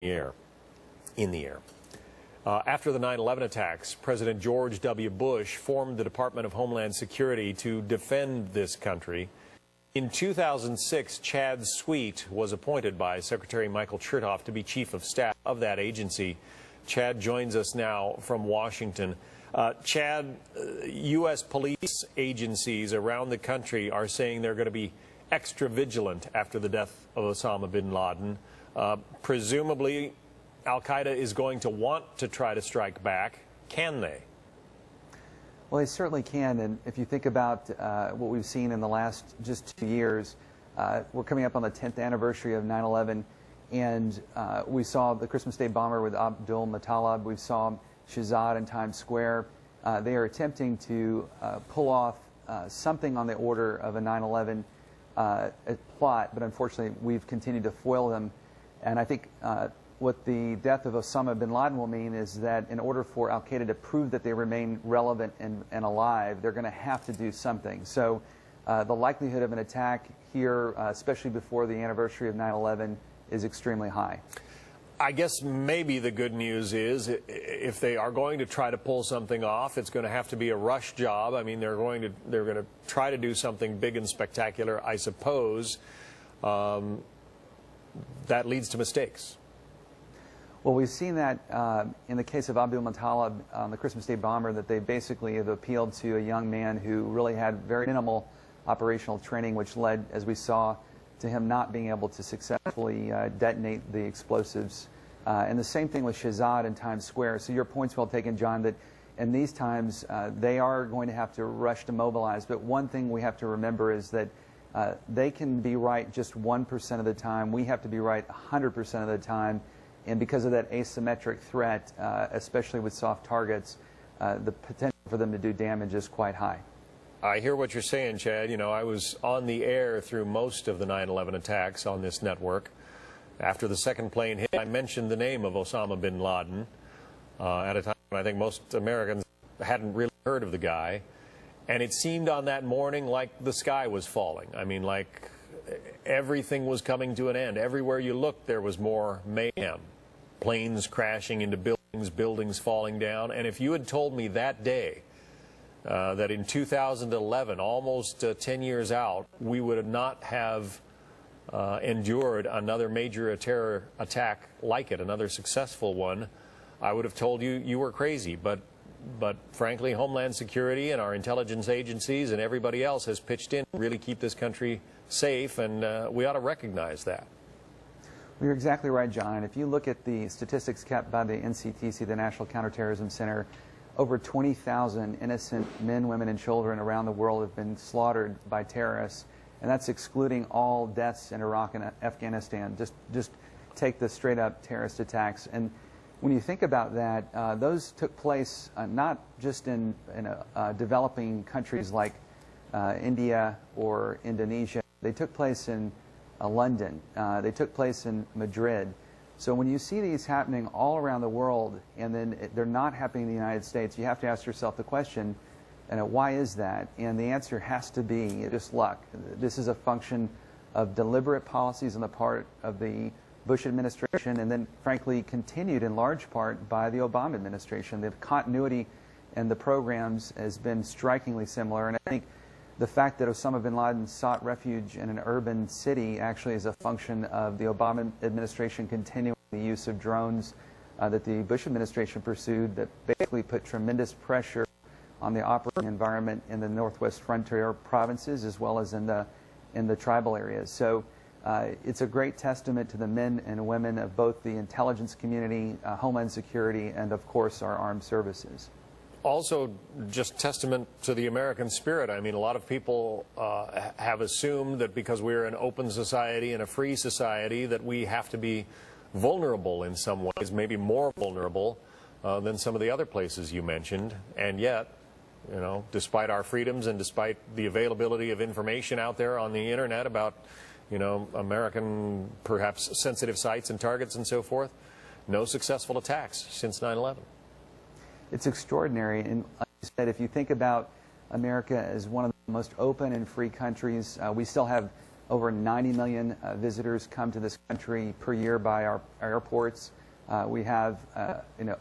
in the air. After the 9/11 attacks, President George W. Bush formed the Department of Homeland Security to defend this country. In 2006, Chad Sweet was appointed by Secretary Michael Chertoff to be Chief of Staff of that agency. Chad joins us now from Washington. Chad, U.S. police agencies around the country are saying they're going to be extra vigilant after the death of Osama bin Laden. Presumably, Al-Qaeda is going to want to try to strike back. Can they? Well, they certainly can, and if you think about what we've seen in the last just 2 years, we're coming up on the 10th anniversary of 9/11, and we saw the Christmas Day bomber with Abdul Muttalib. We saw Shahzad in Times Square. They are attempting to pull off something on the order of a 9/11 plot, but unfortunately we've continued to foil them. And I think what the death of Osama bin Laden will mean is that in order for Al-Qaeda to prove that they remain relevant and alive, they're going to have to do something. So the likelihood of an attack here, especially before the anniversary of 9/11, is extremely high. I guess maybe the good news is if they are going to try to pull something off, it's going to have to be a rush job. I mean, they're going to try to do something big and spectacular, I suppose. That leads to mistakes. Well, we've seen that in the case of Abdul Muttalib on the Christmas Day bomber, that they basically have appealed to a young man who really had very minimal operational training, which led, as we saw, to him not being able to successfully detonate the explosives. And the same thing with Shahzad in Times Square. So your point's well taken, John, that in these times they are going to have to rush to mobilize. But one thing we have to remember is that they can be right just 1% of the time. We have to be right 100% of the time. And because of that asymmetric threat, especially with soft targets, the potential for them to do damage is quite high. I hear what you're saying, Chad. You know, I was on the air through most of the 9/11 attacks on this network. After the second plane hit, I mentioned the name of Osama bin Laden at a time when I think most Americans hadn't really heard of the guy. And it seemed on that morning like the sky was falling. I mean, like everything was coming to an end. Everywhere you looked, there was more mayhem. Planes crashing into buildings, buildings falling down. And if you had told me that day that in 2011, almost 10 years out, we would not have endured another major terror attack like it, another successful one, I would have told you you were crazy. But frankly, Homeland Security and our intelligence agencies and everybody else has pitched in to really keep this country safe, and we ought to recognize that. Well, you're exactly right, John. And if you look at the statistics kept by the NCTC, the National Counterterrorism Center, over 20,000 innocent men, women, and children around the world have been slaughtered by terrorists, and that's excluding all deaths in Iraq and Afghanistan. Just take the straight-up terrorist attacks. And when you think about that, those took place not just in developing countries like India or Indonesia. They took place in London. They took place in Madrid. So when you see these happening all around the world and then they're not happening in the United States, you have to ask yourself the question, why is that? And the answer has to be just luck. This is a function of deliberate policies on the part of the Bush administration, and then frankly continued in large part by the Obama administration. The continuity in the programs has been strikingly similar, and I think the fact that Osama bin Laden sought refuge in an urban city actually is a function of the Obama administration continuing the use of drones that the Bush administration pursued, that basically put tremendous pressure on the operating environment in the Northwest frontier provinces as well as in the tribal areas. So it's a great testament to the men and women of both the intelligence community, Homeland Security, and of course our armed services. Also, just testament to the American spirit. I mean, a lot of people have assumed that because we're an open society and a free society that we have to be vulnerable in some ways, maybe more vulnerable than some of the other places you mentioned. And yet, you know, despite our freedoms and despite the availability of information out there on the internet about, you know, American perhaps sensitive sites and targets and so forth, no successful attacks since 9/11. It's extraordinary, and like you said, if you think about America as one of the most open and free countries, we still have Over 90 million visitors come to this country per year by our airports. We have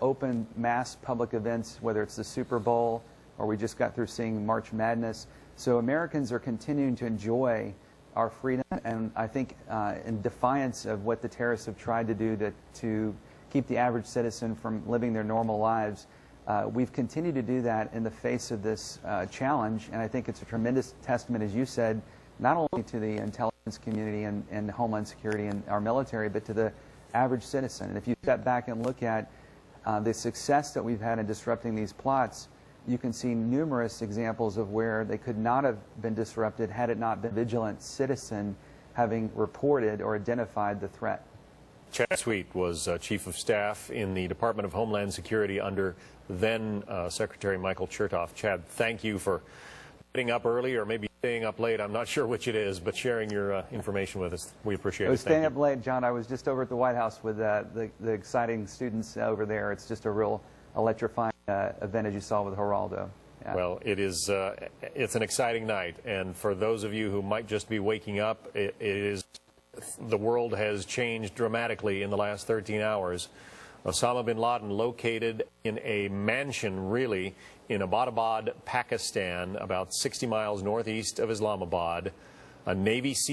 open mass public events, whether it's the Super Bowl or we just got through seeing March Madness. So Americans are continuing to enjoy our freedom, and I think in defiance of what the terrorists have tried to do to keep the average citizen from living their normal lives, we've continued to do that in the face of this challenge, and I think it's a tremendous testament, as you said, not only to the intelligence community and Homeland Security and our military, but to the average citizen. And if you step back and look at the success that we've had in disrupting these plots, you can see numerous examples of where they could not have been disrupted had it not been a vigilant citizen having reported or identified the threat. Chad Sweet was Chief of Staff in the Department of Homeland Security under then Secretary Michael Chertoff. Chad, thank you for getting up early or maybe staying up late. I'm not sure which it is, but sharing your information with us. We appreciate it. I was staying up late, John. I was just over at the White House with the exciting students over there. It's just a real electrifying event, as you saw with Geraldo. Yeah. Well, it's an exciting night, and for those of you who might just be waking up, the world has changed dramatically in the last 13 hours. Osama bin Laden located in a mansion, really, in Abbottabad, Pakistan, about 60 miles northeast of Islamabad. A Navy SEAL